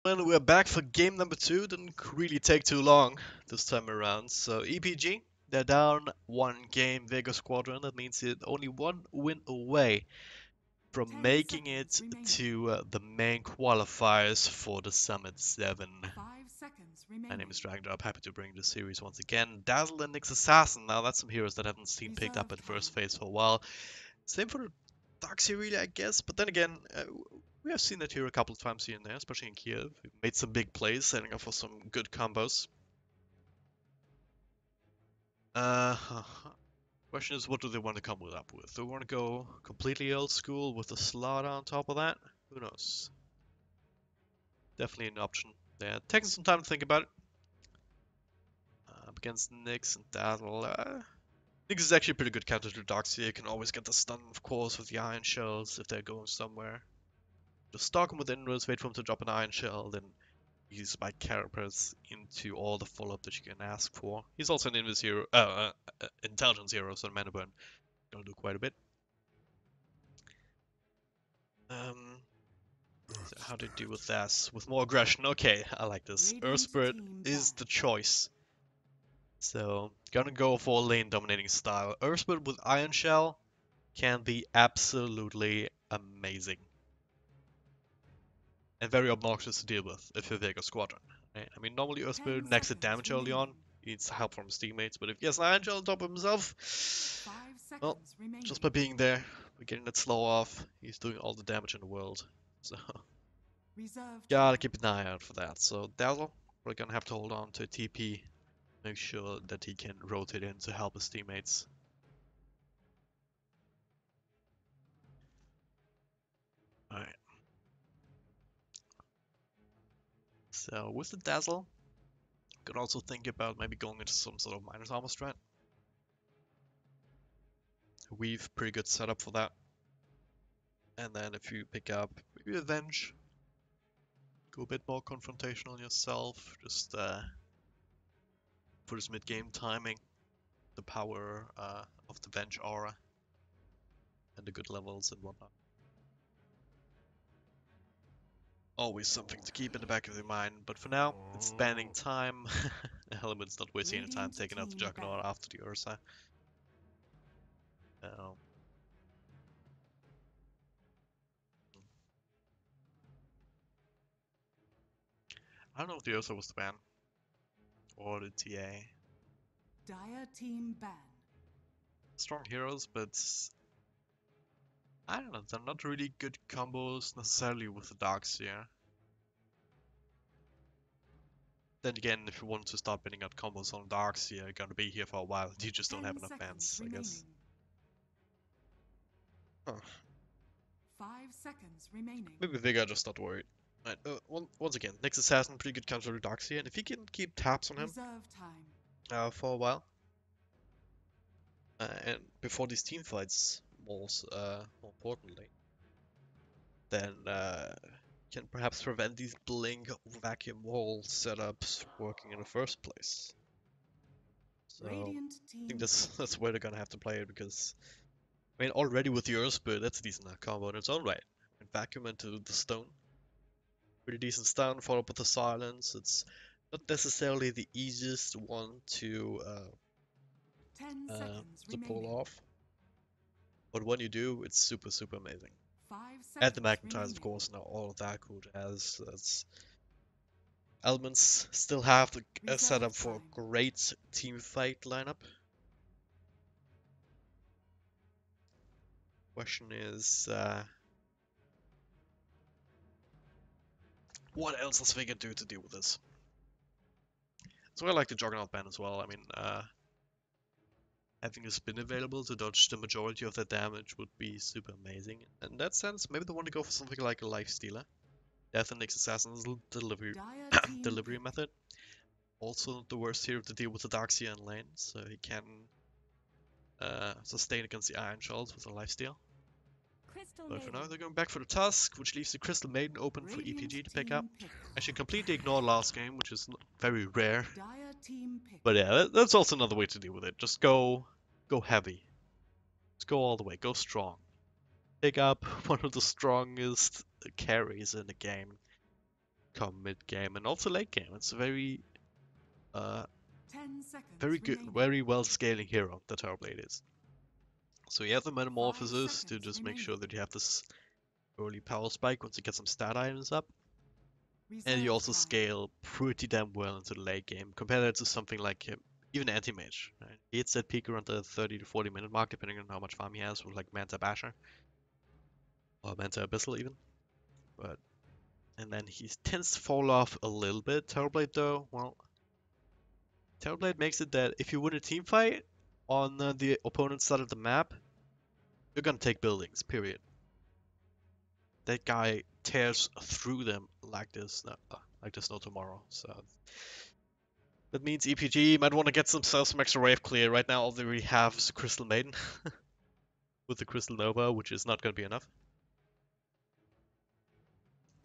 And we're back for game number 2. Didn't really take too long this time around. So EPG, they're down one game. Vega Squadron, that means it only one win away from making it to the main qualifiers for the Summit 7. 5 seconds My name is remaining. Dragdrop, happy to bring the series once again. Dazzle and Nyx Assassin, now that's some heroes that I haven't seen picked up Reserve in the first time. phase for a while. Same for the Darkseer really, I guess, but then again, we have seen that hero a couple of times here and there, especially in Kiev. He made some big plays, setting up for some good combos. Uh, Question is, what do they want to come up with? Do they want to go completely old school with a slaughter on top of that? Who knows? Definitely an option. Yeah, taking some time to think about it. Against Nyx and Dazzle, Nyx is actually a pretty good counter to Darkseer. You can always get the stun, of course, with the Iron Shells if they're going somewhere. Just stalk him with Inroads, wait for him to drop an Iron Shell, then use my Carapace into all the follow-up that you can ask for. He's also an Invis hero, Intelligence hero, so Mana Burn gonna do quite a bit. So how to deal with this? With more aggression. Okay, I like this. Earth Spirit is the choice. So, gonna go for lane dominating style. Earth Spirit with Iron Shell can be absolutely amazing. And very obnoxious to deal with if you're Vega Squadron. Right? I mean, normally Earth Spirit 10 next to seconds damage early on. remaining. He needs help from his teammates, but if he has an Iron Shell on top of himself, 5 well, seconds remaining. just by being there, we're getting that slow off, he's doing all the damage in the world. So, Reserve gotta time. keep an eye out for that. So, Dazzle, we're gonna have to hold on to TP, make sure that he can rotate in to help his teammates. Alright. So, with the Dazzle, could also think about maybe going into some sort of minus armor strat. Weave, pretty good setup for that. And then if you pick up maybe Avenge, go a bit more confrontational yourself, just for his mid-game timing, the power of the Venge aura, and the good levels and whatnot. Always something to keep in the back of your mind, but for now, it's spending time. Element's not wasting any time Radiant taking out the team Juggernaut ban. after the Ursa. Um, I don't know if the Ursa was the ban, or the TA. Dire team ban. Strong heroes, but I don't know, they're not really good combos necessarily with the Darkseer. Then again, if you want to start building out combos on Darkseer, you're gonna be here for a while. You just don't have 10 enough seconds fans, I guess. remaining. Huh. 5 seconds remaining. Maybe Vega just not worried. Right, once again, Nyx Assassin, pretty good counter to Darkseer, and if he can keep tabs on him Reserve time. for a while, and before these team fights, more importantly, then can perhaps prevent these blink vacuum wall setups working in the first place. So Radiant I think team that's pick. that's where they're gonna have to play it because I mean already with the Earth Spirit that's a decent combo in its own right. And vacuum into the stone, pretty decent stun followed up with the silence. It's not necessarily the easiest one 10 seconds to pull remaining. off, but when you do, it's super amazing. 5 And the seconds magnetize, of remaining. course, now all of that cool jazz. That's elements still have a Reserve setup for time. a great team fight lineup. Question is, what else does Vega do to deal with this? So I like the Juggernaut ban as well. I mean, having a spin available to dodge the majority of that damage would be super amazing. In that sense, maybe they want to go for something like a Life Stealer. Death and Nyx Assassin's delivery Dire team delivery pick. method. Also not the worst hero to deal with the Darkseer in lane, so he can sustain against the Iron Shells with a lifesteal. Crystal But for Maiden. now, they're going back for the Tusk, which leaves the Crystal Maiden open for Radiant EPG to pick up. team pick. Actually, completely ignored last game, which is very rare. Dire team pick. But yeah, that's also another way to deal with it. Just go heavy. Just go all the way. Go strong. Pick up one of the strongest carries in the game. come mid game and also late game. It's a very, 10 seconds very good, remaining. very well scaling hero that Terrorblade is. So you have the 5 Metamorphosis to seconds just make sure remaining. that you have this early power spike once you get some stat items up. And you Reserve also time. scale pretty damn well into the late game compared that to something like even Anti-Mage. Right? He hits that peak around the 30 to 40 minute mark depending on how much farm he has with like Manta Basher or Manta Abyssal even. But and then he tends to fall off a little bit. Terrorblade though, well, Terrorblade makes it that if you win a team fight on the opponent's side of the map, you're gonna take buildings, period. That guy tears through them like there's no tomorrow. So that means EPG might want to get themselves some extra wave clear. Right now, all they really have is a Crystal Maiden with the Crystal Nova, which is not going to be enough.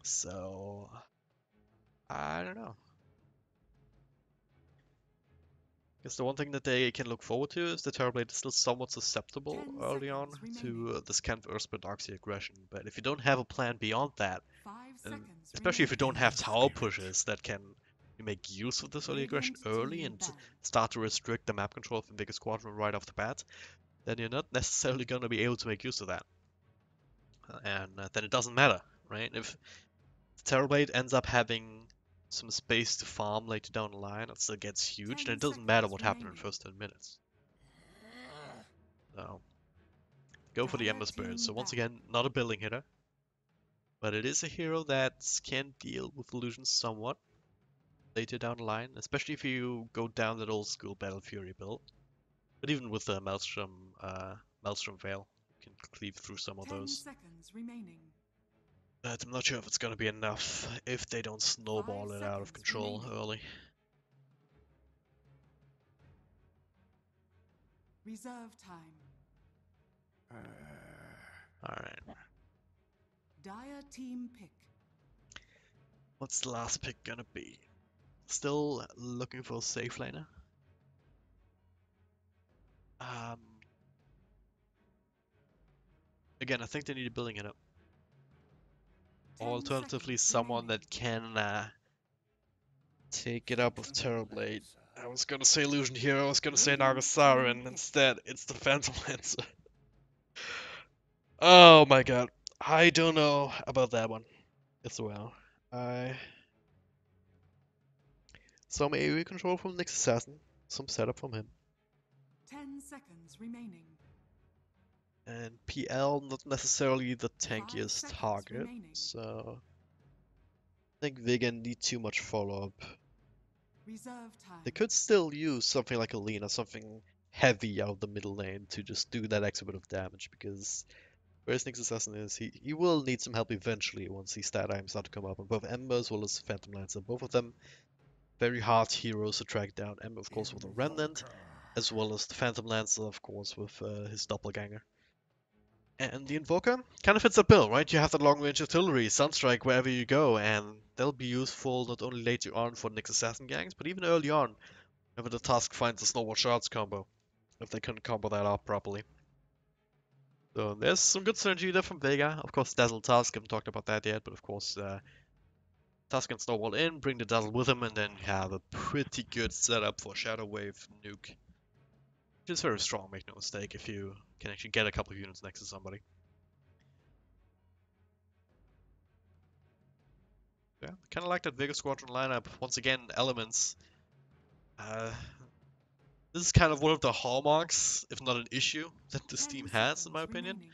So I don't know. Guess the one thing that they can look forward to is the Terrorblade is still somewhat susceptible 10 early on seconds remaining. to this kind of Earthspread aggression. But if you don't have a plan beyond that, 5 and seconds especially if you remaining. don't have tower pushes that can make use of this early aggression Radiant early team and ban. start to restrict the map control of the Vega Squadron right off the bat, then you're not necessarily going to be able to make use of that. And then it doesn't matter, right? If Terrorblade ends up having some space to farm later down the line, it still gets huge, 10 and it doesn't matter seconds what happened in the remaining. first 10 minutes. So, go for the Dire Ember Spirit. team So once ban. again, not a building hitter, but it is a hero that can deal with illusions somewhat later down the line, especially if you go down that old school Battle Fury build. But even with the Maelstrom Veil, you can cleave through some of 10 those. seconds remaining. But I'm not sure if it's going to be enough if they don't 5 snowball it out of seconds control remaining. early. Reserve time. Alright. Dire team pick. What's the last pick gonna be? Still looking for a safe laner. Um, Again, I think they need a building it up. 10 Alternatively, seconds someone remaining. that can take it up with Terrorblade. I was gonna say Illusion Hero, I was gonna say Radiant team Nagasarin, pick. instead it's the Phantom Lancer. Oh my god. I don't know about that one as well. I Some AoE control from Nyx Assassin, some setup from him. 10 seconds remaining. And PL not necessarily the 5 tankiest seconds target, remaining. so I think Vega need too much follow-up. Reserve They time. could still use something like a Lean or something heavy out of the middle lane to just do that extra bit of damage, because whereas Nyx Assassin is, he will need some help eventually once these stat items start to come up, and both Ember as well as Phantom Lancer, both of them very hard heroes to track down. Ember of course with a Remnant, as well as the Phantom Lancer of course with his doppelganger. And the Invoker kind of fits that bill, right? You have the long-range artillery, Sunstrike wherever you go, and they'll be useful not only later on for Nyx Assassin gangs, but even early on, whenever the task finds a Snowball Shards combo, if they can combo that off properly. So there's some good synergy there from Vega. Of course, Dazzle Task, haven't talked about that yet, but of course, Task can Snowball in, bring the Dazzle with him, and then you have a pretty good setup for Shadow Wave Nuke. Which is very strong, make no mistake, if you can actually get a couple of units next to somebody. Yeah, kind of like that Vega Squadron lineup. Once again, elements. Uh, this is kind of one of the hallmarks, if not an issue, that this 10 team has, in my seconds opinion. remaining.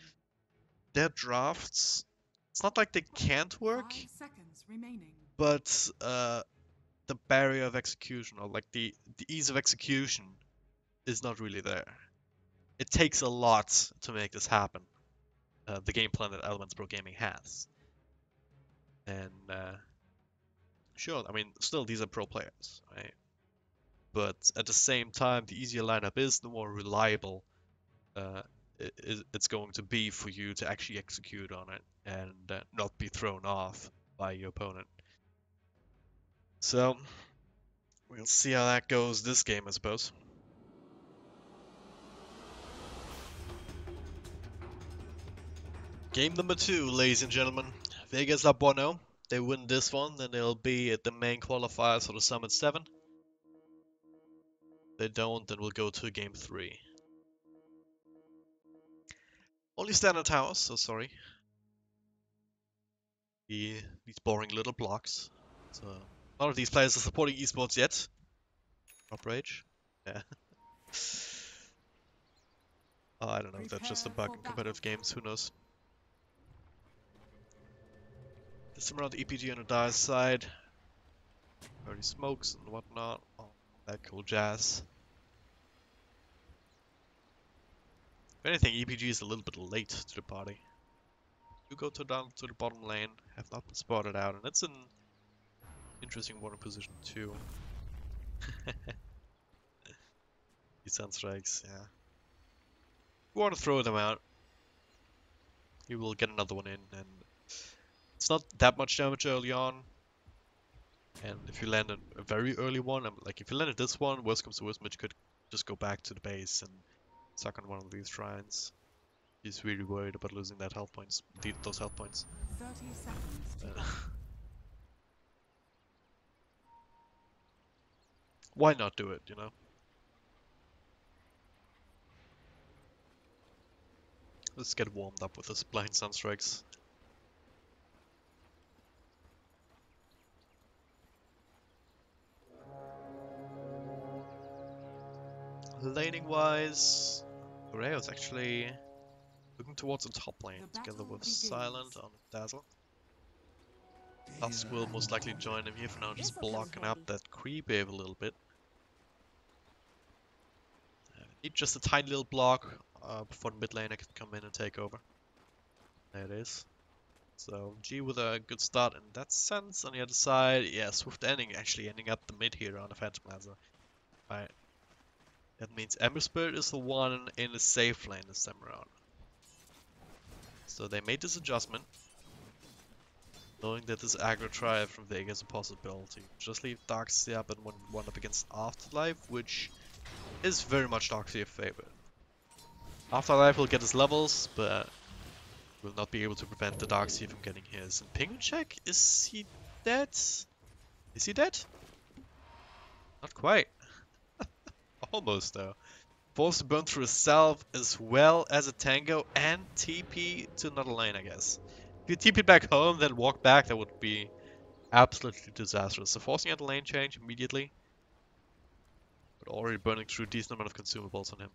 Their drafts, it's not like they can't 5 work, seconds remaining. but the barrier of execution, or like the ease of execution, is not really there. It takes a lot to make this happen. The game plan that Elements Pro Gaming has. And sure, I mean, still these are pro players, right? But at the same time, the easier lineup is, the more reliable uh, it's going to be for you to actually execute on it and not be thrown off by your opponent. So, we'll see how that goes this game, I suppose. Game number 2, ladies and gentlemen. Vega's La Bono They win this one, then they'll be at the main qualifiers for the Summit 7. They don't, then we'll go to game 3. Only standard towers, so sorry. These boring little blocks. So none of these players are supporting esports yet. Drop rage. Yeah. Oh, I don't know if that's just a bug in competitive games, who knows. There's some around the EPG on the dire side. Already smokes and whatnot. Oh, that cool jazz. If anything, EPG is a little bit late to the party. You go down to the bottom lane, have not been spotted out, and it's an interesting one in position 2. These sun strikes, yeah. You want to throw them out. You will get another one in, and it's not that much damage early on. And if you land a very early one, like if you landed this one, worst comes to worst, Mitch could just go back to the base and suck on one of these shrines. He's really worried about losing that health points, those health points. 30 seconds to go. Why not do it, you know? Let's get warmed up with this blind sunstrikes. Laning wise, Rayo's actually looking towards the top lane together with Silent on Dazzle. Tusk will most likely join him here for now, just blocking up that creep wave a little bit. Need just a tiny little block before the mid laner can come in and take over. There it is. So G with a good start in that sense. On the other side, yeah, Swift actually ending up the mid here on the Phantom Lancer. Right. That means Ember Spirit is the one in the safe lane this time around. So they made this adjustment, knowing that this aggro triad from Vega is a possibility. Just leave Darkseer up and one up against Afterlife, which is very much Darkseer's favorite. Afterlife will get his levels, but will not be able to prevent the Darkseer from getting his. And Penguin check, is he dead? Is he dead? Not quite. Almost though. Forced to burn through himself as well as a tango and TP to another lane, I guess. If you TP back home, then walk back, that would be absolutely disastrous. So forcing out the lane change immediately. But already burning through a decent amount of consumables on him.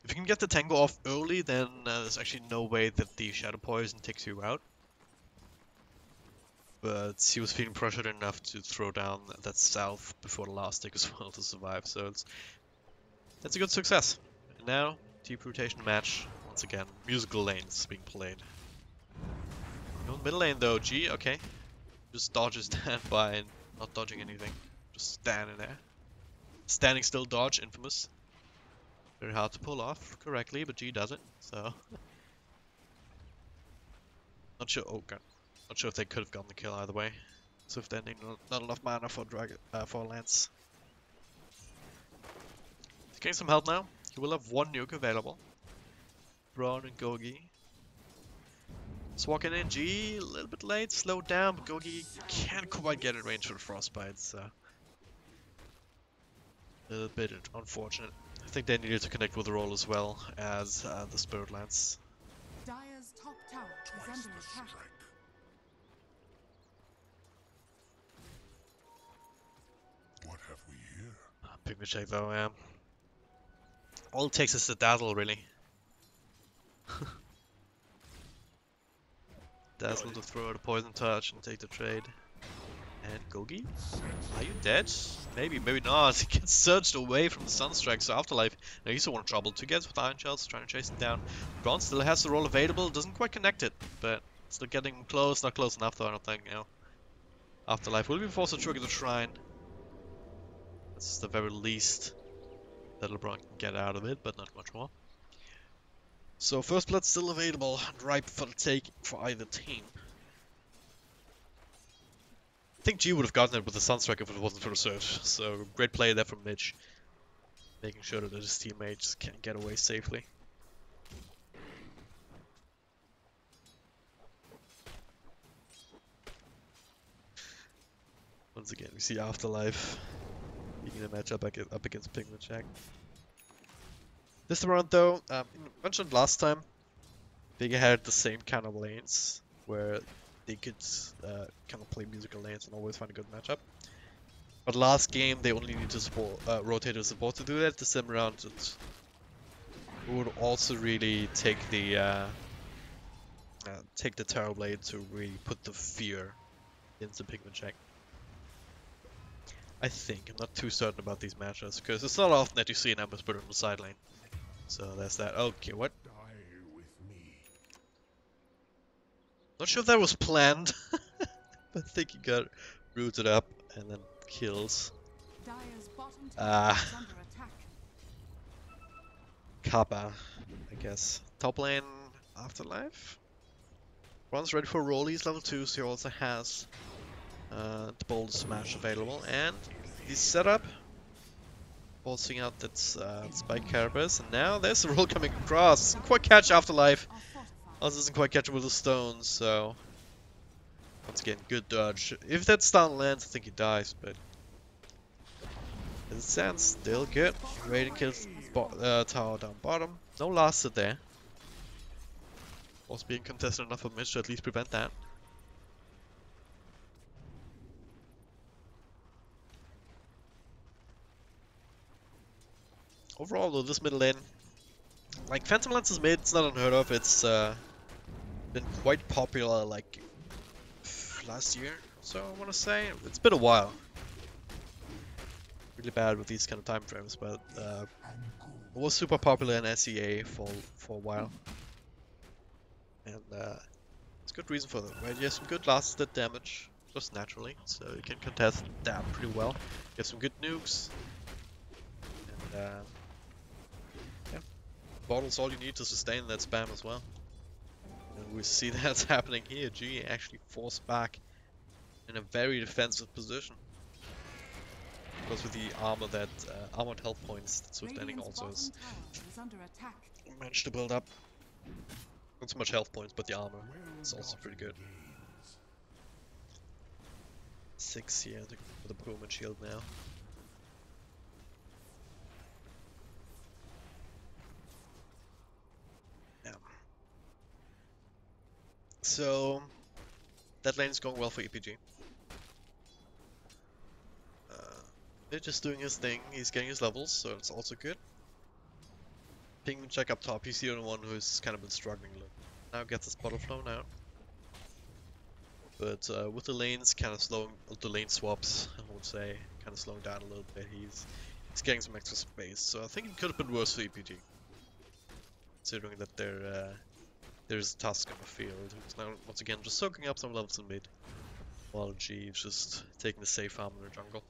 If you can get the tango off early, then there's actually no way that the Shadow Poison takes you out. But he was feeling pressured enough to throw down that south before the last tick as well to survive, so that's a good success. And now, deep rotation match, once again, musical lanes being played. No middle lane though, G, okay. Just dodges standby and not dodging anything. Just standing there. Standing still dodge, infamous. Very hard to pull off correctly, but G does it, so. Not sure, oh god. Not sure if they could have gotten the kill either way. Swift ending, not enough mana for for Lance. He's getting some help now. He will have one nuke available. Braun and Gogi. Just walking in, G, a little bit late, slowed down, but Gogi can't quite get in range for the Frostbite, so. A little bit unfortunate. I think they needed to connect with the roll as well as the Spirit Lance. Dire's top tower is under attack. What have we here? Pigment check though, yeah. All it takes is the Dazzle, really. Dazzle to throw the Poison Touch and take the trade. And Gogi? Are you dead? Maybe, maybe not. He gets surged away from the Sunstrike, so Afterlife, now he's the one in trouble. 2 gets with Iron Shells, trying to chase him down. Braun still has the roll available, doesn't quite connect it, but still getting close, not close enough though, I don't think, you know. Afterlife will be forced to trigger the Shrine. That's the very least that LeBron can get out of it, but not much more. So first blood still available and ripe for the take for either team. I think G would have gotten it with the Sunstrike if it wasn't for the Surge, so great play there from Mitch. Making sure that his teammates can get away safely. Once again, we see Afterlife being in a matchup up against Pigment Jack. This round though, mentioned last time, Vega had the same kind of lanes where they could kind of play musical lanes and always find a good matchup. But last game they only need to support, rotate their support to do that. This time around it would also really take the Terrorblade to really put the fear into Pigment Jack. I think. I'm not too certain about these matchups because it's not often that you see an Ember Spirit on the side lane. So that's that. Okay, what? Die with me. Not sure if that was planned. I think he got rooted up and then kills. Dire's bottom tower is under attack. Kappa, I guess. Top lane Afterlife. Ron's ready for roll. He's level 2, so he also has the Bold Smash available. And he's set up. Forcing out that Spike Carapace. And now there's a roll coming across. Doesn't quite catch Afterlife. Are fortified. Also doesn't quite catch him with the stones, so... Once again, good dodge. If that stun lands, I think he dies, but... As it stands, still good. Raiden kills tower down bottom. No lasted there. Was being contested enough for Mitch to at least prevent that. Overall though, this middle lane, like Phantom Lance's mid, it's not unheard of. It's been quite popular like last year, so I want to say. It's been a while. Really bad with these kind of time frames, but it was super popular in SEA for a while. And it's a good reason for that, right? You have some good lasted damage, just naturally, so you can contest that pretty well. You have some good nukes. And yeah, bottle's all you need to sustain that spam as well. And we see that's happening here. G actually forced back in a very defensive position. Because with the armor that armored health points that Swift Ending Radiant's also has bottom tower is under attack. managed to build up. Not so much health points, but the armor is also pretty good. 6 here for the Pullman shield now. Yeah. So that lane is going well for EPG. They're just doing his thing. He's getting his levels, so it's also good. Pingman check up top. He's the only one who's kind of been struggling a little. Now gets his bottle flow now. But with the lanes kind of slowing, the lane swaps, I would say, kind of slowing down a little bit. He's getting some extra space. So I think it could have been worse for EPG, considering that there's a Tusk on the field. Who's now once again just soaking up some levels in mid, while G is just taking the safe farm in the jungle.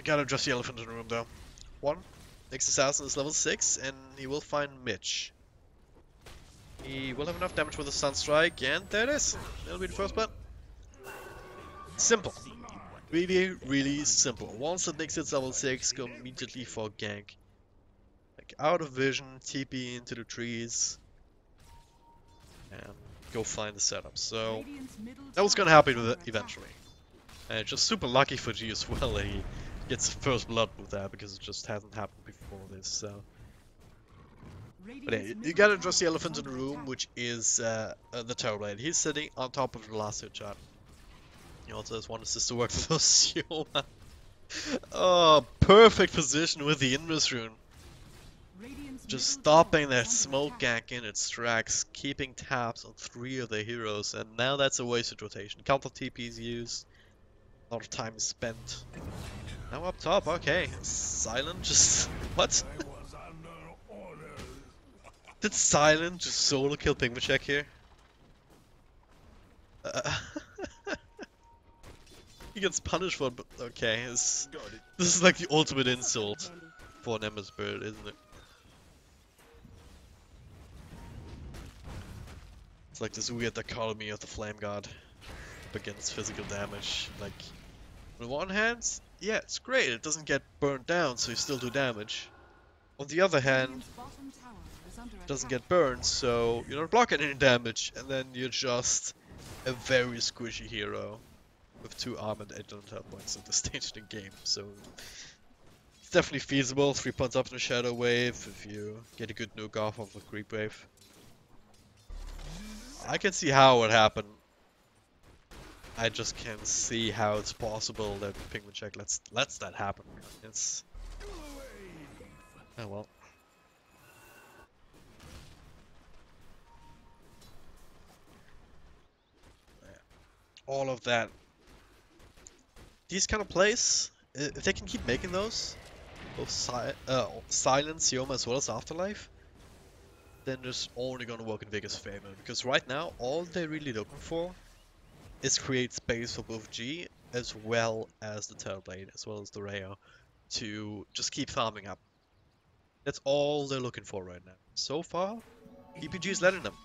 Gotta address the elephant in the room though. One, next assassin is level 6 and he will find Mitch. He will have enough damage with a Sunstrike and there it is. That'll be the first blood. Simple. Really, really simple. Once the Nyx hits level 6, go immediately for gank. Like out of vision, TP into the trees. And go find the setup. So Radiant's middle that was tower gonna happen is with under it attack. eventually. And just super lucky for G as well that he gets first blood with that because it just hasn't happened before this. So, but yeah, you gotta address the elephant in the room, which is the Terrorblade. He's sitting on top of the last hit shot. He also has one assist to work for Sioma. Oh, perfect position with the Invis rune. Just stopping that smoke gank in its tracks, keeping tabs on 3 of the heroes, and now that's a wasted rotation. Counter TP's used. A lot of time is spent. Now up top, okay. Silent just... What? Did Silent just solo kill Pigmachek here? He gets punished for it, but okay. This is like the ultimate insult for an Ember Spirit, isn't it? It's like this weird dichotomy of the Flame God up against physical damage. Like, on the one hand, yeah, it's great. It doesn't get burned down, so you still do damage. On the other hand, Radiant's bottom tower is under it doesn't attack. get burned, so you're not blocking any damage, and then you're just a very squishy hero with 2 armor and 800 health points at this stage in the game. So it's definitely feasible. 3 points up in the Shadow Wave if you get a good nuke off of a Creep Wave. I can see how it would happen. I just can't see how it's possible that Penguin Check lets that happen. It's oh well. All of that. These kind of plays, if they can keep making those, both Silence, Yoma as well as Afterlife, then it's only gonna work in Vega's favor. Because right now, all they're really looking for is create space for both G as well as the Terrorblade, as well as the Rayo, to just keep farming up. That's all they're looking for right now. So far, EPG is letting them.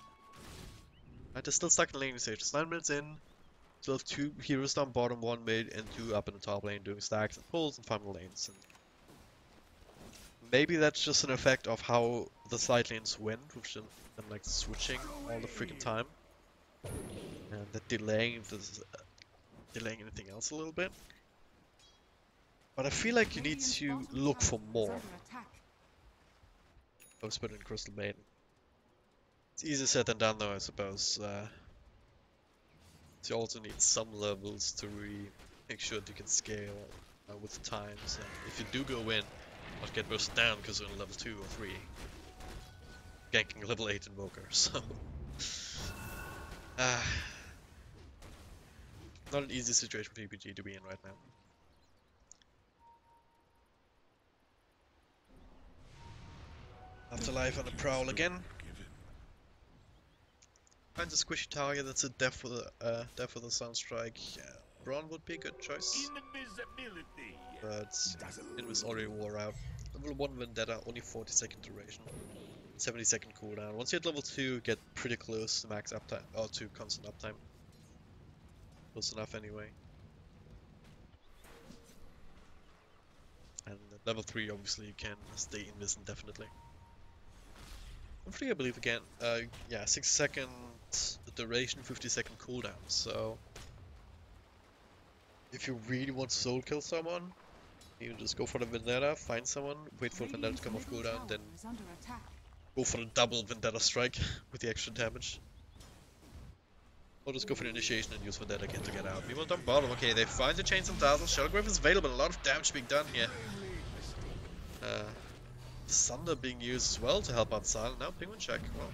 Right, they're still stuck in the laning stage. It's 9 minutes in. Still have 2 heroes down bottom, 1 mid, and 2 up in the top lane doing stacks and pulls and farming lanes. And maybe that's just an effect of how the side lanes went, with them like switching all the freaking time, and that delaying anything else a little bit. But I feel like you need to look for more. I was putting Crystal Maiden. It's easier said than done, though, I suppose. You also need some levels to really make sure that you can scale with the times. And if you do go in, not get burst down because you're on level 2 or 3. Ganking a level 8 Invoker, so... not an easy situation for EPG to be in right now. Afterlife on a prowl again. Finds a squishy target, that's a death for the Sunstrike. Yeah, Brawn would be a good choice. But it was already wore out. Level 1 Vendetta, only 40-second duration. 70-second cooldown. Once you hit level 2, get pretty close to max uptime, or to constant uptime. Close enough anyway. And at level 3, obviously, you can stay invis indefinitely. Hopefully, I believe again. Yeah, 6-second duration, 50-second cooldown. So, if you really want to soul kill someone, you just go for the Vendetta, find someone, wait for Vendetta to come off cooldown, then go for the double Vendetta strike with the extra damage. Or just go for the initiation and use Vendetta again to get out. We want down bottom. Okay, they find the Chains of Dazzle. Shellgrave is available. A lot of damage being done here. Thunder being used as well to help out Silent. Now Penguin Check. Well,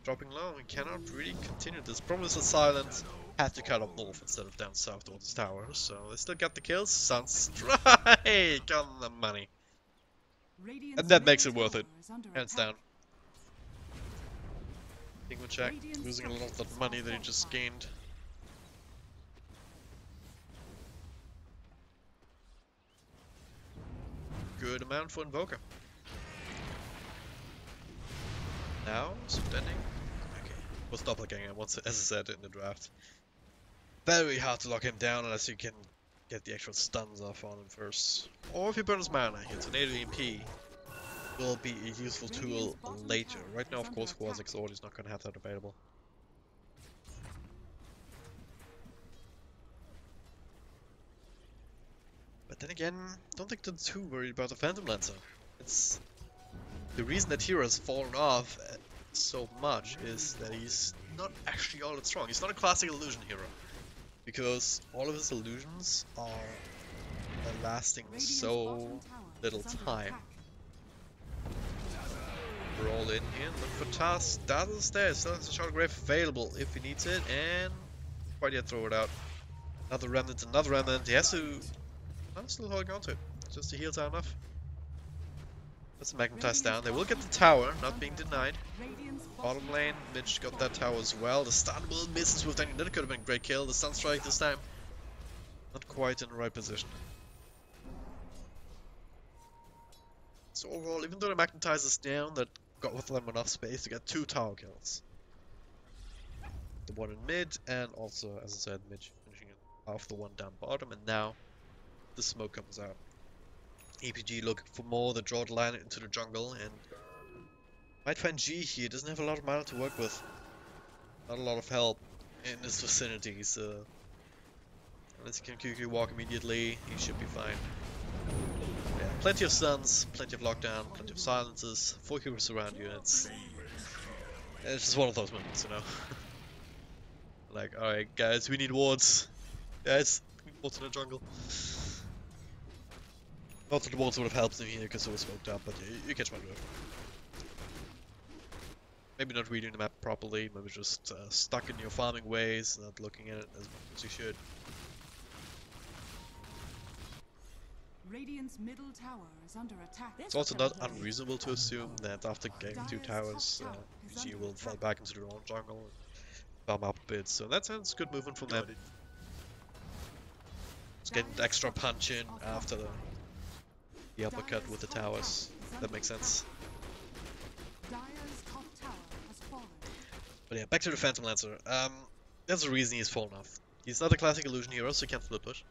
dropping low. We cannot really continue this. Problem is that Silent had to cut up north instead of down south towards his tower. So they still got the kills. Sunstrike on the money. And that makes it worth it. Hands down. Penguin Check. Losing a lot of that money that he just gained. Good amount for Invoker. Now, standing. Okay, was doppelganger once, as I said in the draft. Very hard to lock him down unless you can get the actual stuns off on him first. Or if he burns mana, your Tornado EMP will be a useful tool later. Right now, of course, Quasix Sword is not going to have that available. But then again, don't think they're too worried about the Phantom Lancer. It's the reason that hero has fallen off so much is that he's not actually all that strong. He's not a classic illusion hero, because all of his illusions are lasting so little time. We're all in here. Look for tasks. Dazzle's there. Still has a Shardgrave available if he needs it, and quite yet throw it out. Another remnant, another remnant. He has to. I'm still holding on to it, just to heal down enough. Let's magnetize down. They will get the tower, not being denied. Bottom lane, Mitch got that tower as well. The stun will misses with that. That could have been a great kill. The stun strike this time, not quite in the right position. So overall, even though the magnetizers down, that got with them enough space to get 2 tower kills. The one in mid, and also, as I said, Mitch finishing it off the one down bottom, and now the smoke comes out. EPG looking for more, they draw the line into the jungle, and might find G here, doesn't have a lot of mana to work with. Not a lot of help in his vicinity, so unless he can QQ walk immediately, he should be fine. Yeah, plenty of stuns, plenty of lockdown, plenty of silences, 4 heroes around you, it's just one of those moments, you know. Like, alright guys, we need wards. Guys, we need wards in the jungle. Not that the wards would have helped him here because it was smoked up, but you catch my drift. Maybe not reading the map properly, maybe just stuck in your farming ways, not looking at it as much as you should. Radiant's middle tower is under attack. It's also not unreasonable to assume that after gaining 2 towers, PG will fall back into their own jungle and farm up a bit. So in that sense, good movement from them. Just getting the extra punch in after the uppercut with the towers. That makes sense. But yeah, back to the Phantom Lancer. There's a reason he's fallen off. He's not a classic illusion hero, so he can't flip push.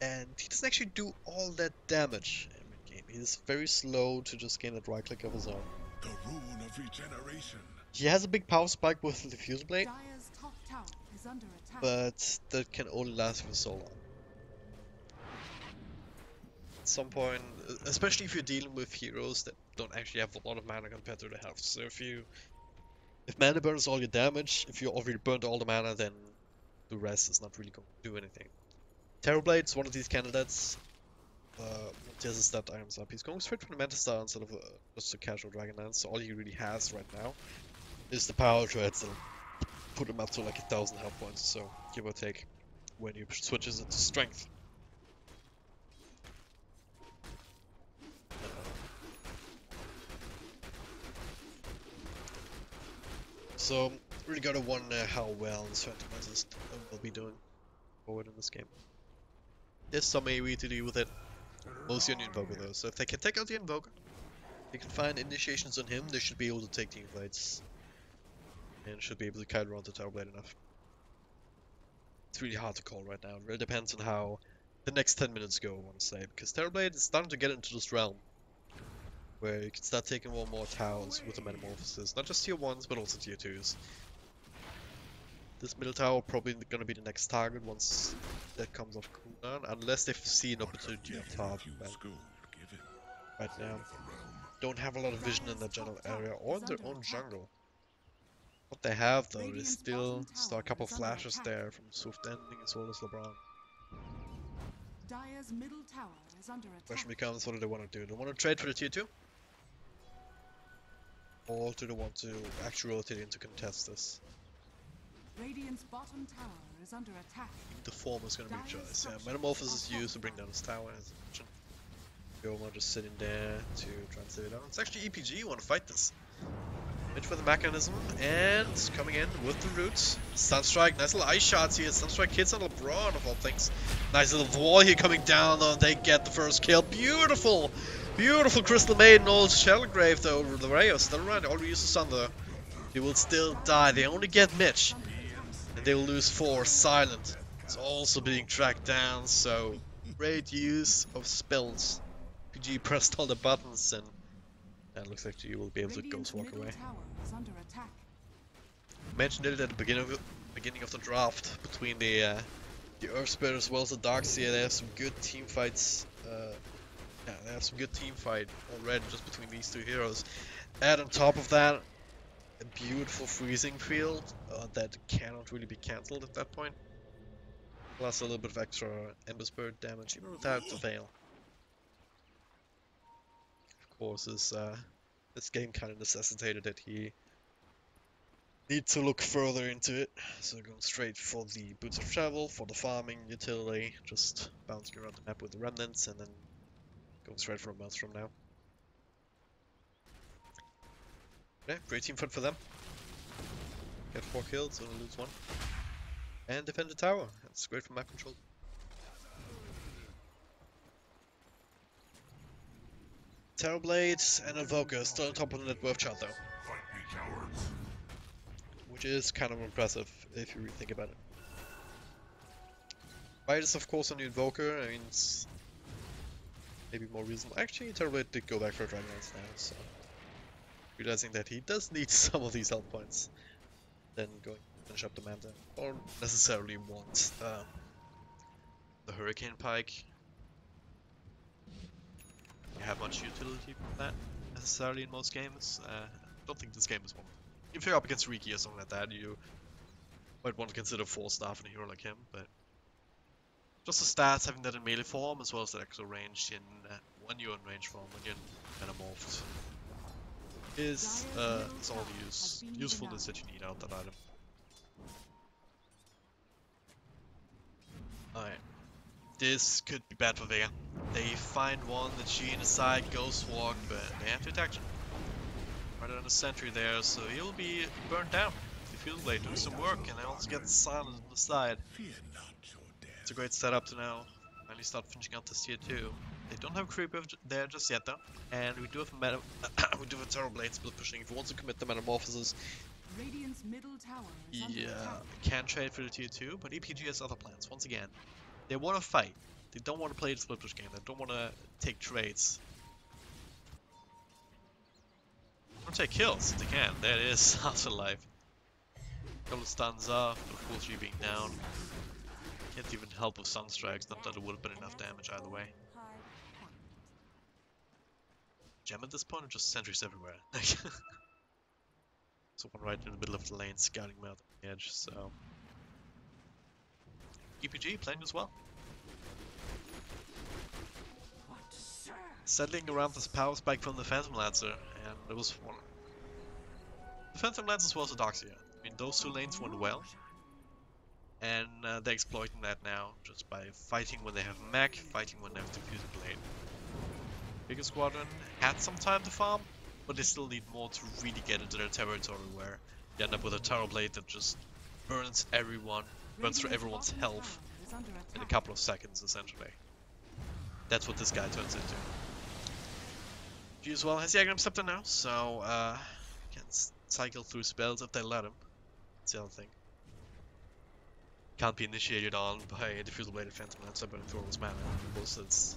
And he doesn't actually do all that damage in mid-game. He's very slow to just gain that right click of his own. The rune of regeneration. He has a big power spike with the Fuse Blade, but that can only last for so long. At some point, especially if you're dealing with heroes that don't actually have a lot of mana compared to their health. So if mana burns all your damage, if you already burned all the mana, then the rest is not really going to do anything. Terrorblade's one of these candidates. This is that irons up. He's going straight for the Manta Star instead of just a casual Dragonlance. So all he really has right now is the power treads that'll put him up to like 1,000 health points, so give or take, when he switches it to strength. So really gotta wonder how well this Phantom Lancer will be doing forward in this game. There's some AoE to deal with it, mostly on the Invoker though, so if they can take out the Invoker, they can find initiations on him, they should be able to take team fights. And should be able to kite around the Terrorblade enough. It's really hard to call right now, it really depends on how the next 10 minutes go, I want to say, because Terrorblade is starting to get into this realm where you can start taking more towers with the Metamorphosis, not just tier 1s but also tier 2s. This middle tower probably gonna be the next target once that comes off cooldown, unless they see an opportunity up top. Right now, don't have a lot of vision in that general area or in their own jungle. What they have though is still a couple of flashes there from Swift Ending as well as LeBron. Question becomes, what do they want to do? Do they want to trade for the tier 2? Or do they want to actually rotate in to contest this? Radiant's bottom tower is under attack. The form is going to be a choice. Yeah, Metamorphosis is used to bring down his tower, as I mentioned. Yoma just sitting there to try and save it down. It's actually EPG who want to fight this. Wait for the mechanism, and coming in with the roots. Sunstrike, nice little ice shots here. Sunstrike hits on LeBron of all things. Nice little wall here coming down, though. They get the first kill. Beautiful! Beautiful Crystal Maiden, old Shellgrave though. The Rayo still around. They already used the Sun though. They will still die. They only get Mitch. And they will lose 4. Silent. It's also being tracked down, so great use of spells. PG pressed all the buttons and it looks like you will be able to ghost walk away. Mentioned it at the beginning of the draft between the Earth Spirit as well as the Darkseer. They have some good team fights. Yeah, they have some good team fight already just between these 2 heroes. And on top of that, a beautiful freezing field that cannot really be cancelled at that point. Plus a little bit of extra Ember Spirit damage even without the Veil. Of course, this game kind of necessitated that he need to look further into it. So going straight for the Boots of Travel, for the farming utility, just bouncing around the map with the remnants and then going straight for a Maelstrom now. Okay, great team fight for them. Get 4 kills, only lose 1. And defend the tower. That's great for map control. Terrorblade and Invoker still on top of the net worth chart though. Which is kind of impressive if you really think about it. Fight is of course on the Invoker, I mean it's maybe more reasonable. Actually, Terrorblade did go back for a Dragonlance now, so realizing that he does need some of these health points, then going to finish up the Manta, or necessarily want the Hurricane Pike. You have much utility from that necessarily in most games. I don't think this game is one. If you're up against Riki or something like that, you might want to consider 4-staff in a hero like him, but just the stats, having that in melee form, as well as that extra range in when you're in range form, when you're metamorphed, is all the usefulness that you need out of that item. Alright. This could be bad for Vega. They find one, the G in the side, Ghost Walk, but they have to attack him. Right on the sentry there, so he'll be burnt down. Diffuse Blade doing some work, and they also get silent on the side. Fear not your death. It's a great setup to now finally start finishing out this tier 2. They don't have Creeper there just yet though, and we do have we do have a Terrorblade split pushing. If he wants to commit the Metamorphosis, Radiant's middle tower is under yeah, attack. can trade for the tier 2, but EPG has other plans. Once again, they want to fight. They don't want to play the split push game. They don't want to take trades. They want to take kills if they can. There it is, Afterlife. Couple of stuns off, of course G being down. Can't even help with Sunstrikes, not that it would have been enough damage either way. Gem at this point or just sentries everywhere? So one right in the middle of the lane, scouting him out on the edge, so... EPG playing as well. Settling around this power spike from the Phantom Lancer, and it was one. The Phantom Lancer was a Doxia. I mean, those two lanes went well. And they're exploiting that now, just by fighting when they have mech, fighting when they have Diffuse Blade. Bigger Squadron had some time to farm, but they still need more to really get into their territory where you end up with a Terrorblade that just burns everyone, burns through everyone's health in a couple of seconds, essentially. That's what this guy turns into. G as well has the Agram Scepter now, so can cycle through spells if they let him. That's the other thing. Can't be initiated on by a Diffusal Blade Phantom Lancer, but through all his mana. Also, it's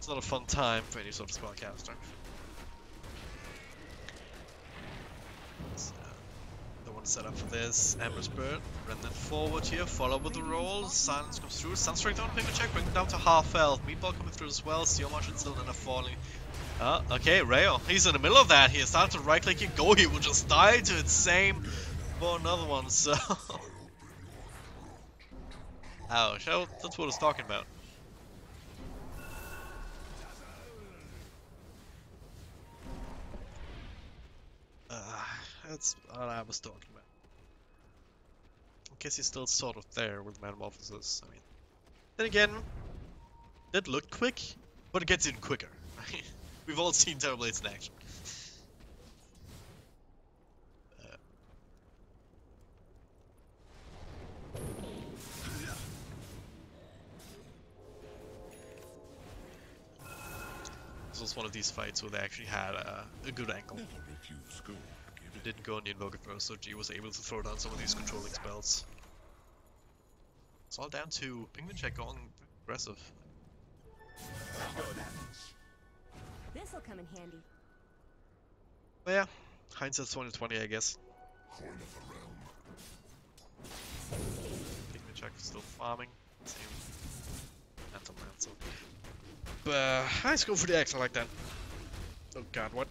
not a fun time for any sort of spellcaster. So, they want to set up for this. Amber's Bird, run then forward here, follow with the roll. Silence comes through. Sunstrike down, pick a check, bring him down to half health. Meatball coming through as well. Seoma should still end up falling. Okay, Rayo, he's in the middle of that. He started to right click and go. He will just die to its same for another one, so. Ouch, that's what I was talking about. That's what I was talking about. I guess he's still sort of there with Metamorphosis. I mean, then again, that looked quick, but it gets even quicker. We've all seen Terrorblades in action. This was one of these fights where they actually had a good angle. It didn't go on the Invoker first, so G was able to throw down some of these controlling spells. It's all down to Penguin Check going aggressive. This'll come in handy. But yeah, hindsight's 2020, I guess. Penguin Check still farming. Same. Phantom Lancer. But let's go for the X, I like that. Oh god, what?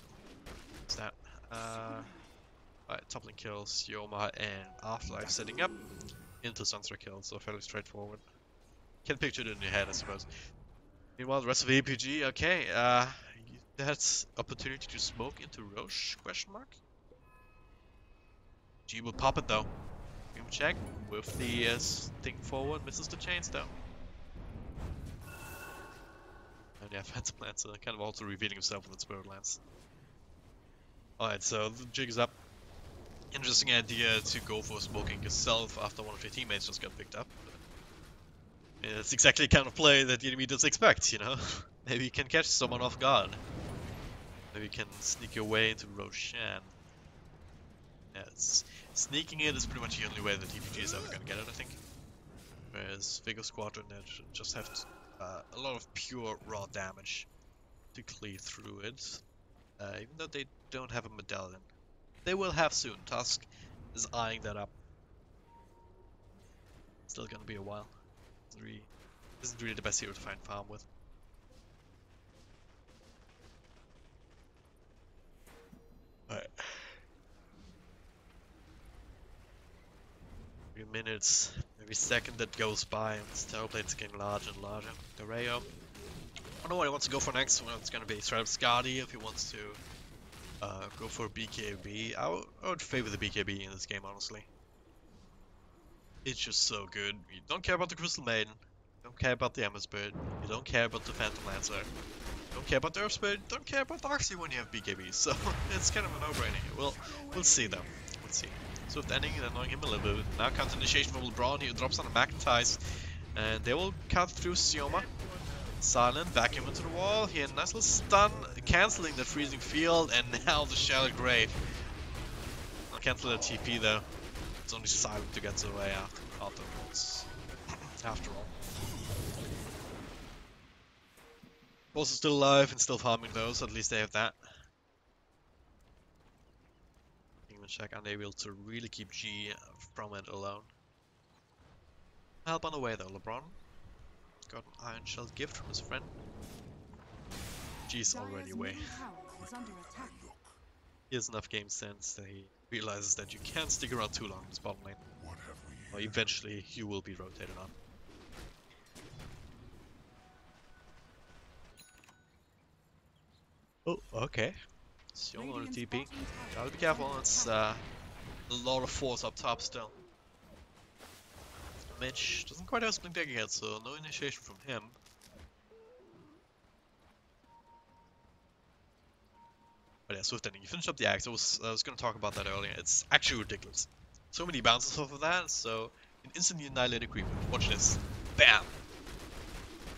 What's that? Alright, toppling kills, Yoma and Afterlife setting up into Sunstrike kills, so fairly straightforward. Can picture it in your head, I suppose. Meanwhile, the rest of the EPG, okay, that's opportunity to smoke into Roche, question mark? G will pop it though. Game check with the thing forward, misses the chains though. And yeah, Phantom Lancer kind of also revealing himself with its Spirit Lance. Alright, so the jig is up. Interesting idea to go for smoking yourself after one of your teammates just got picked up. It's exactly the kind of play that the enemy doesn't expect, you know? Maybe you can catch someone off guard. Maybe you can sneak your way into Roshan. Yeah, sneaking it is pretty much the only way that EPG is ever gonna get it, I think. Whereas Vega Squadron just have a lot of pure raw damage to cleave through it, even though they don't have a medallion. They will have soon. Tusk is eyeing that up. Still gonna be a while. Isn't really the best hero to find farm with. Alright. 3 minutes, every second that goes by, and this tower plate's getting larger and larger. The Rayo. I don't know what he wants to go for next. Well, it's gonna be straight up Skadi if he wants to go for BKB. I would favor the BKB in this game, honestly. It's just so good. You don't care about the Crystal Maiden. You don't care about the Ember Spirit. You don't care about the Phantom Lancer. You don't care about the Earth Spirit. You don't care about Darkseid when you have BKB. So it's kind of a no-brainer. We'll see though. We'll see. Swift ending and annoying him a little bit. Now counter initiation from LeBron. He drops on a Magnetize. And they will cut through Sioma. Silent, vacuum into the wall. He had a nice little stun, cancelling the freezing field, and now the Shallow Grave. I'll cancel the TP though. It's only Silent to get away afterwards. After all. Also still alive and still farming those, so at least they have that. Even check unable to really keep G from it alone. Help on the way though, LeBron. Got an Iron Shell gift from his friend. G's already away. He has enough game sense that he realizes that you can't stick around too long in this bottom lane. Or eventually you will be rotated on. Oh, okay. Sion on a TP. Gotta be careful, it's a lot of force up top still. Mitch doesn't quite have Spring Vega yet, so no initiation from him. But yeah, Swift ending. You finished up the axe. I was gonna talk about that earlier. It's actually ridiculous. So many bounces off of that, so an instantly annihilated creeper. Watch this. Bam!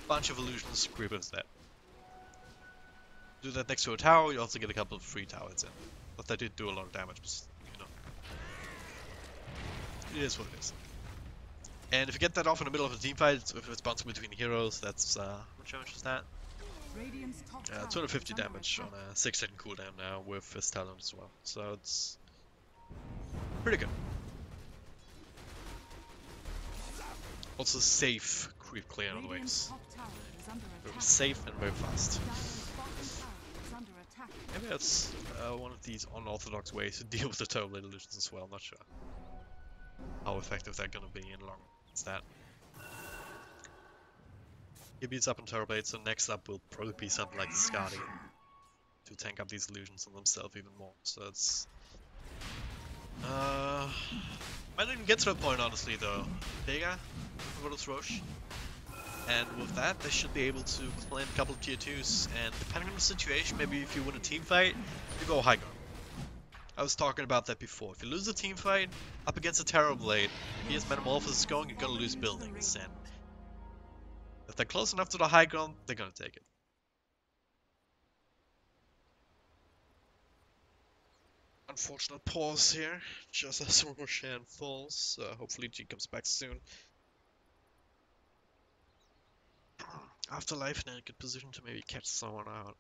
Bunch of illusions, creepers dead. Do that next to a tower, you also get a couple of free towers in. But that did do a lot of damage, but, you know. It is what it is. And if you get that off in the middle of a team fight, if it's bouncing between heroes, that's, what damage is that? 250 damage on a 6-second cooldown now with his talent as well. So it's pretty good. Also safe creep clear on the waves. Very safe and very fast. Maybe that's one of these unorthodox ways to deal with the Turbo Blade illusions as well. I'm not sure how effective they're gonna be in long stat. He beats up on Turbo Blade, so next up will probably be something like Skadi to tank up these illusions on themselves even more. So it's might not even get to that point honestly though. Vega versus Roshan. And with that, they should be able to claim a couple of tier 2s, and depending on the situation, maybe if you win a team fight, you go high ground. I was talking about that before. If you lose a team fight up against a Terror Blade, he has Metamorphosis going, you're gonna lose buildings, and if they're close enough to the high ground, they're gonna take it. Unfortunate pause here, just as Roshan falls. Hopefully G comes back soon. Afterlife in a good position to maybe catch someone out.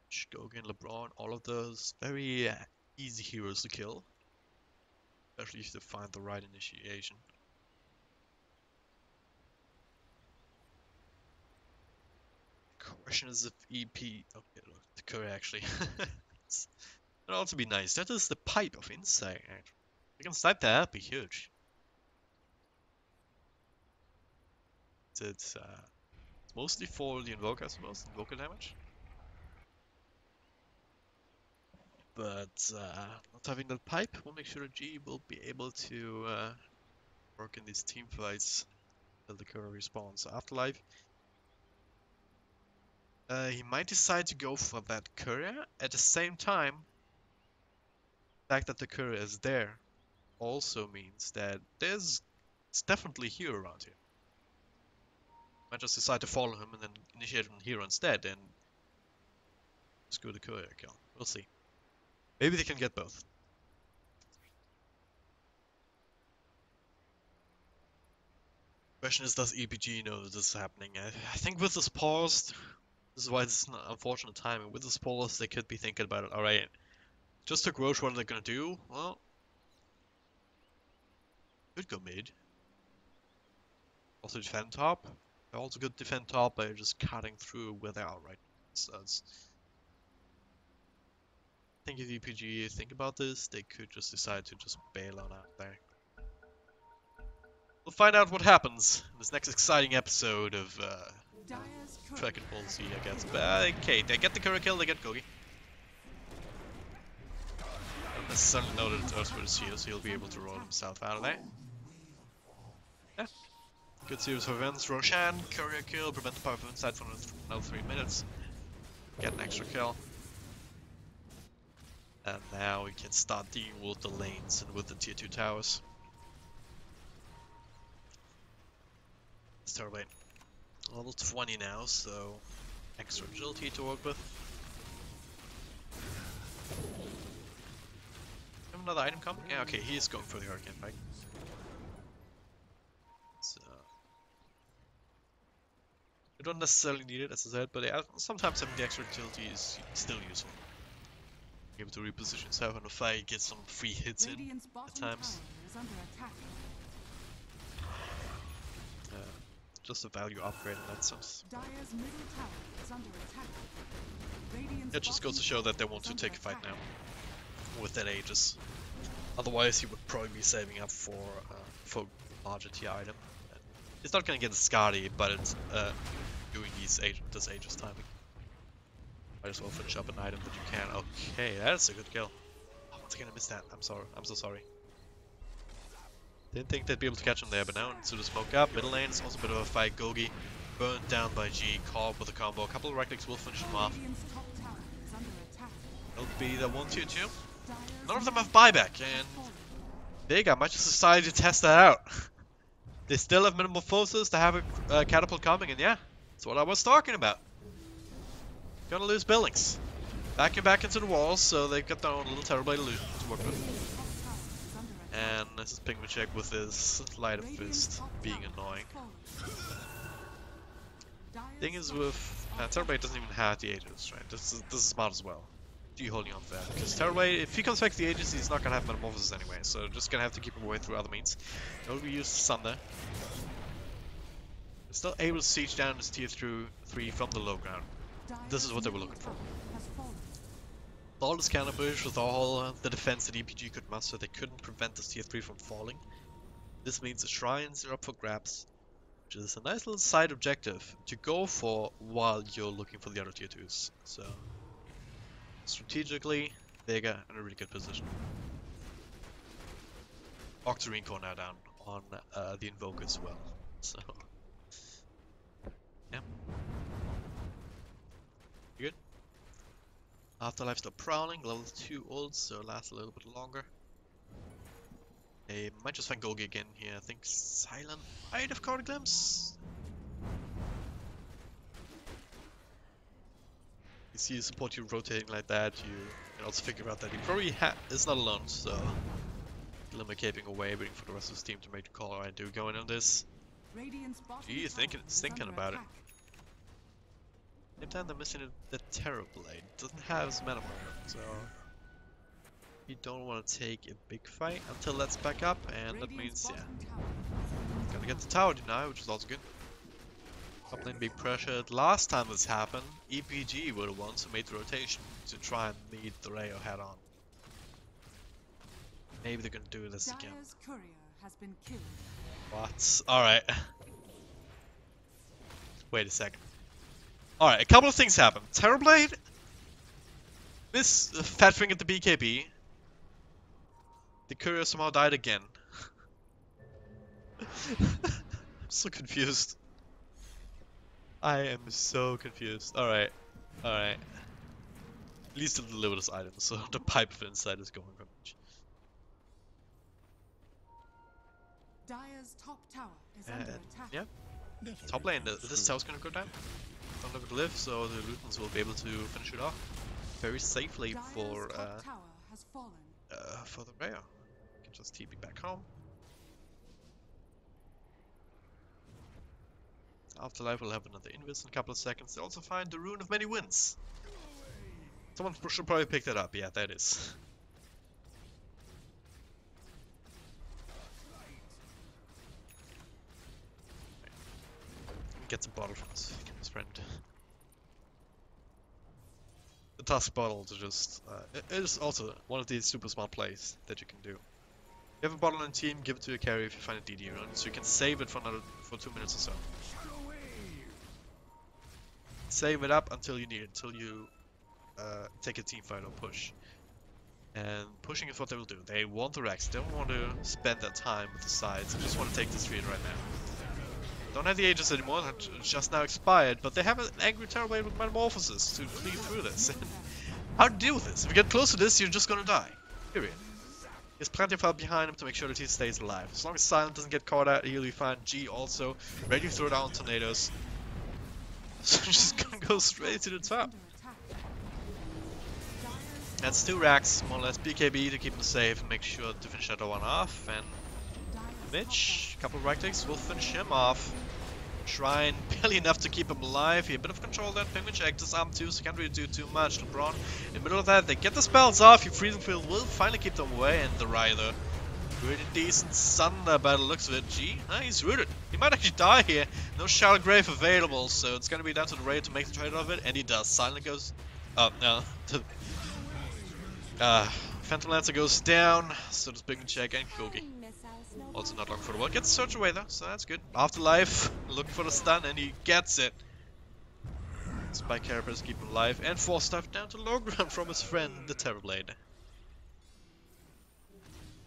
Shogun, LeBron, all of those very easy heroes to kill. Especially if you find the right initiation. Question is if EP... Okay, look, the curry actually. That'd also be nice. That is the pipe of insight. If you can snipe that, that'd be huge. It's mostly for the Invoker, I suppose, Invoker damage. But not having that pipe will make sure that G will be able to work in these team fights until the courier respawns. So Afterlife, he might decide to go for that courier. At the same time, the fact that the courier is there also means that it's definitely a hero around here. Might just decide to follow him and then initiate him here instead and screw the courier kill. We'll see. Maybe they can get both. Question is, does EPG know that this is happening? I think with this pause, this is why this is an unfortunate timing. With this pause, they could be thinking about it. Alright, just took Roche, what are they gonna do? Well, could go mid. Also defend top. They also could defend top by just cutting through where they are right now. So I think if EPG think about this, they could just decide to just bail on out there. We'll find out what happens in this next exciting episode of Dire's courier Trek and Policy, I guess. But okay, they get the courier kill, they get Gogi. Don't necessarily know that it's Earthward here, so he'll be able to roll himself out of there. Yeah. Good series of events. Roshan, courier kill, prevent the power of inside for another 3 minutes. Get an extra kill. And now we can start dealing with the lanes and with the tier 2 towers. Starbite. Level 20 now, so extra agility to work with. Have another item coming? Yeah, okay, he is going for the Hurricane fight. So you don't necessarily need it, as I said, but yeah, sometimes having the extra agility is still useful. Able to reposition himself in the fight, get some free hits in Radiant's at bottom times. tower is under attack. Just a value upgrade in that sense. Dire's middle tower is under attack. Radiant's It just goes to bottom show that they tower want is to under take a fight attack. now with that Aegis. Otherwise, he would probably be saving up for larger tier item. It's not gonna get Skadi, but it's doing this Aegis timing. Might as well finish up an item that you can. Okay, that's a good kill. Oh, once again, I missed that. I'm sorry. I'm so sorry. Didn't think they'd be able to catch him there, but now into the smoke up. Middle lane is also a bit of a fight. Gogi burned down by G. Caught with a combo. A couple of right clicks will finish him off. Radiant's top tower is under attack. It'll be the 1-2-2. Dire's None of them have middle buyback, tower has and fallen. Vega might just decide to test that out. They still have minimal forces to have a catapult coming, and yeah, that's what I was talking about. Gonna lose buildings. Backing back into the walls, so they've got their own little Terrorblade illusion to work with. Top tower is under attack. And this is Pingman check with his Light of Radiant's Fist top being tower annoying. has fallen. Dire's Thing is structures with are Terrorblade doesn't even have the Aegis, right? This is smart as well. G holding on to that, because Terrorblade, if he comes back to the Aegis, he's not gonna have Metamorphosis anyway, so just gonna have to keep him away through other means. Don't we use Sunder? Still able to siege down his tier 3 from the low ground. This is what they were looking for. has fallen. With all this counter push, with all the defense that EPG could muster, they couldn't prevent this tier 3 from falling. This means the shrines are up for grabs, which is a nice little side objective to go for while you're looking for the other tier 2s. So, strategically, Vega in a really good position. Octarine Core now down on the Invoker as well. So, yeah. Good. Afterlife still prowling, level 2 ults, so lasts a little bit longer. They might just find Gogi again here. I think Silent might have caught a glimpse. You see support you rotating like that, you can also figure out that he probably is not alone, so Glimmer caping away, waiting for the rest of his team to make the call. Alright, do we go in on this? Radiant's bottom Gee, thinking tower is about under it. attack. Same time they're missing the Terrorblade. Doesn't have his mana marker, so you don't want to take a big fight until that's back up, and that means, Radiant's yeah, bottom tower gonna get the tower denied, which is also good. Top lane being pressured. Last time this happened, EPG were the ones who made the rotation to try and meet the Rayo head on. Maybe they're gonna do this again. Dire's courier has been killed. What? Alright. Wait a second. Alright, a couple of things happen. Terrorblade missed Fat Finger at the BKB. The courier somehow died again. I'm so confused. I am so confused. Alright. Alright. At least to deliver this item, so the pipe of inside is going on. Dire's top tower is under attack. Yeah, top lane, this tower's gonna go down. Don't let it live, so the Lutens will be able to finish it off very safely Dire's for top tower has fallen. the Rayo. Can just TP back home. Afterlife will have another invis in a couple of seconds. They also find the Rune of Many Winds. Someone should probably pick that up. Yeah, that is. Gets a bottle from his friend. The task bottle to just... it is also one of these super smart plays that you can do. You have a bottle on team, give it to your carry if you find a DD run, so you can save it for 2 minutes or so. Save it up until you need it, until you take a team fight or push. And pushing is what they will do. They want the Rex, they don't want to spend their time with the sides, they just want to take this field right now. Don't have the Aegis anymore, that just now expired, but they have an Angry Terrorblade with Metamorphosis to cleave through this. How to deal with this? If you get close to this, you're just gonna die. Period. There's plenty of help behind him to make sure that he stays alive. As long as Silent doesn't get caught out, he'll be fine. G also, ready to throw down tornadoes. So just gonna go straight to the top. That's 2 racks, more or less BKB to keep him safe and make sure to finish that one off. And Mitch, a couple of right clicks will finish him off. Shrine, barely enough to keep him alive. He a bit of control that Penguin check disarm too, so can't really do too much. LeBron, in the middle of that, they get the spells off. Your freezing field will finally keep them away, and the Rider. Pretty decent Sunder by the looks of it. G, he's rooted. He might actually die here. No Shallow Grave available, so it's gonna be down to the Raider to make the trade of it, and he does. Silent goes. Oh, no. Phantom Lancer goes down, so does Penguin check and Kogi. Also not long for the wall. Gets Search away though, so that's good. Afterlife, looking for the stun, and he gets it. Spike Carapace keep him alive, and 4 stuff down to low ground from his friend, the Terrorblade.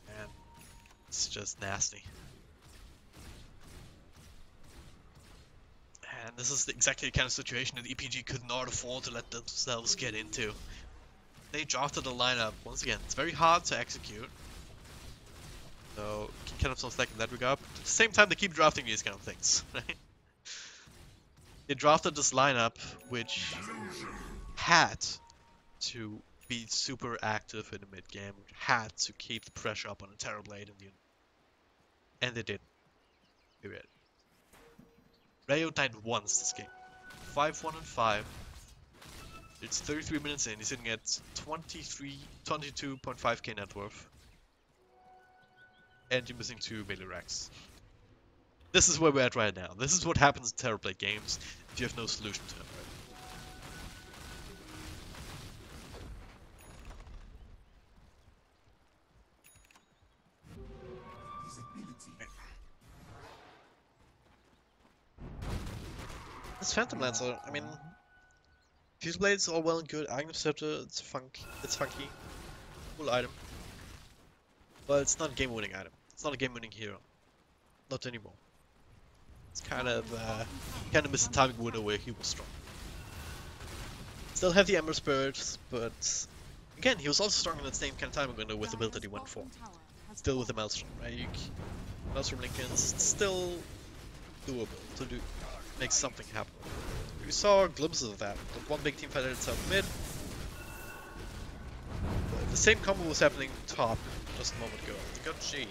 And it's just nasty. And this is exactly the kind of situation that EPG could not afford to let themselves get into. They drafted a lineup, once again, it's very hard to execute. So, keep kind of some slack in that regard. But at the same time, they keep drafting these kind of things, right? They drafted this lineup, which had to be super active in the mid game, had to keep the pressure up on the Terrorblade, and they did. Period. Rayo died once this game. 5-1-5. It's 33 minutes in. He's sitting at 22.5k net worth. And you're missing 2 melee racks. This is where we're at right now. This is what happens in Terrorblade games if you have no solution to it, right? This Phantom Lancer, I mean, Fuse Blades are well and good. Agnes Scepter, it's funky, cool item. But it's not a game-winning item. It's not a game-winning hero. Not anymore. It's kind of missed the timing window where he was strong. Still have the Ember Spirit, but again, he was also strong in that same kind of timing window with the build that he went for. Still with the Maelstrom, right? Maelstrom Lincoln's still doable to make something happen. We saw glimpses of that. The one big team fight at itself mid. The same combo was happening top just a moment ago. They got G.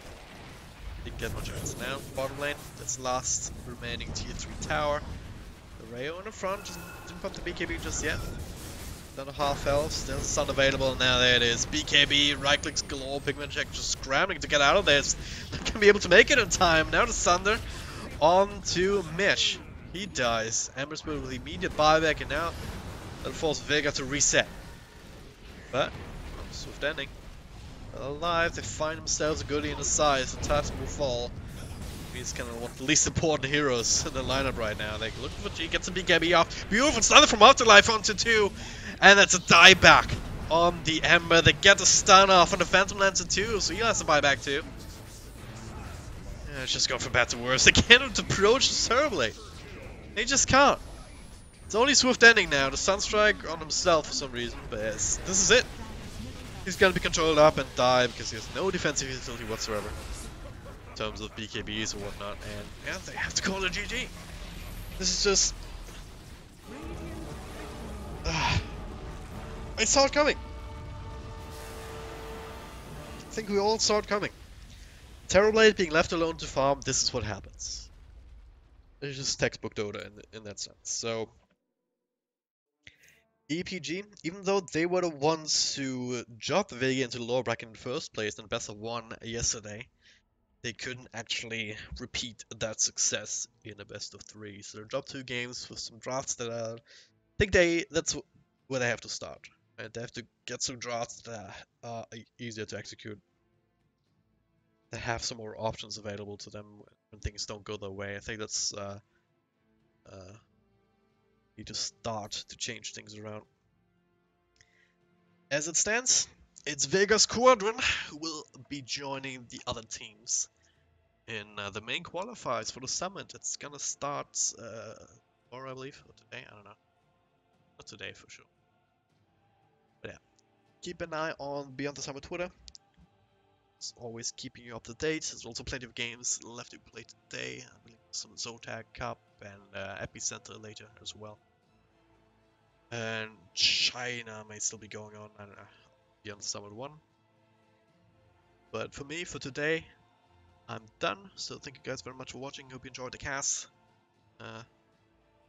Didn't get much else. Now, bottom lane, that's the last remaining tier 3 tower. The Rayo in the front just didn't pump the BKB just yet. Down to half health, still sun available. Now there it is. BKB, right clicks galore, pigment check just scrambling to get out of there. Not gonna be able to make it in time. Now the Sunder on to Mish. He dies. Ember Spirit with immediate buyback, and now that'll force Vega to reset. But, swift ending. Alive, they find themselves a goodie in the side, so Task will fall. He's kind of one of the least important heroes in the lineup right now. Like, looking for G, gets a BKB off. Beautiful stun from Afterlife onto 2. And that's a dieback on the Ember. They get the stun off on the Phantom Lancer too, so he has to buy back too. Yeah, it's just going from bad to worse. They can't approach the Terrorblade. They just can't. It's only swift ending now. The Sunstrike on himself for some reason, but yes, this is it. He's gonna be controlled up and die because he has no defensive utility whatsoever in terms of BKBs or whatnot, and yeah, they have to call it GG. This is just... I saw it coming. I think we all saw it coming. Terrorblade being left alone to farm, this is what happens. It's just textbook Dota in that sense. So EPG, even though they were the ones who dropped Vega into the lower bracket in the first place and best of one yesterday, they couldn't actually repeat that success in a best of three. So they dropped 2 games with some drafts that are, I think that's where they have to start. Right? They have to get some drafts that are easier to execute, that have some more options available to them when things don't go their way. I think that's need to start to change things around. As it stands, it's Vega Squadron who will be joining the other teams in the main qualifiers for the summit. It's gonna start tomorrow, I believe, or today. I don't know. Not today for sure. But yeah, keep an eye on Beyond the Summit Twitter. It's always keeping you up to date. There's also plenty of games left to play today. I believe some Zotag Cup and Epicenter later as well. And China may still be going on. I don't know. Beyond the Summit 1. But for me, for today, I'm done. So thank you guys very much for watching. Hope you enjoyed the cast.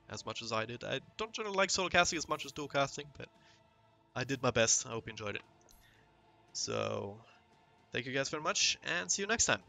As much as I did. I don't generally like solo casting as much as dual casting, but I did my best. I hope you enjoyed it. So, thank you guys very much, and see you next time.